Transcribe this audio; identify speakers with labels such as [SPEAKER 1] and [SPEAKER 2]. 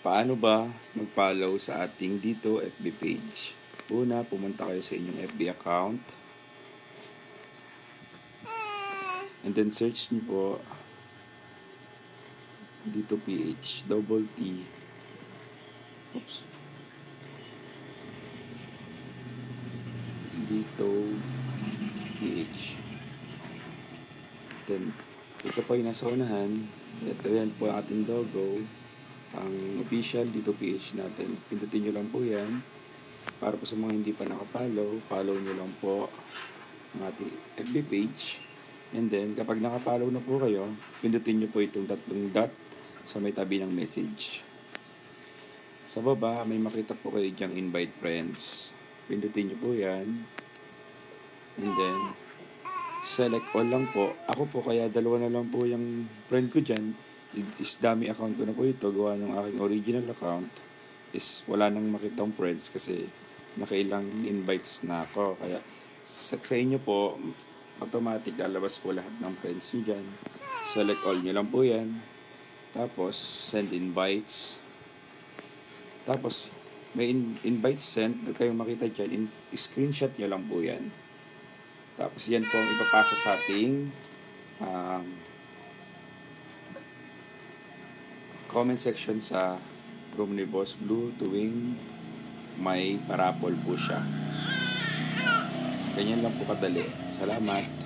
[SPEAKER 1] Paano ba mag-follow sa ating dito FB page? Una, pumunta kayo sa inyong FB account. And then search niyo po dito PH, double T. Oops. Dito PH. Then, ito po yung nasa unahan. Ito yan po ang ating logo. Ang official dito PH natin. Pindutin nyo lang po yan. Para po sa mga hindi pa nakapollow, follow nyo lang po ang ating FB page. And then, kapag nakapollow na po kayo, pindutin nyo po itong tatlong dot sa may tabi ng message. Sa baba, may makita po kayo dyang invite friends. Pindutin nyo po yan. And then, select all lang po. Ako po, kaya dalawa na lang po yung friend ko dyan. Is dami account ko na po ito. Gawa ng aking original account. Is wala nang makitang friends kasi nakailang invites na ako. Kaya sa inyo po, automatic lalabas po lahat ng friends nyo dyan. Select all nyo lang po yan. Tapos, send invites. Tapos, may invites sent. Kayong makita dyan. Screenshot nyo lang po yan. Tapos, yan po ang ipapasa sa ating comment section sa room ni Boss Blue tuwing may parapol po siya. Ganyan lang po kadali. Salamat.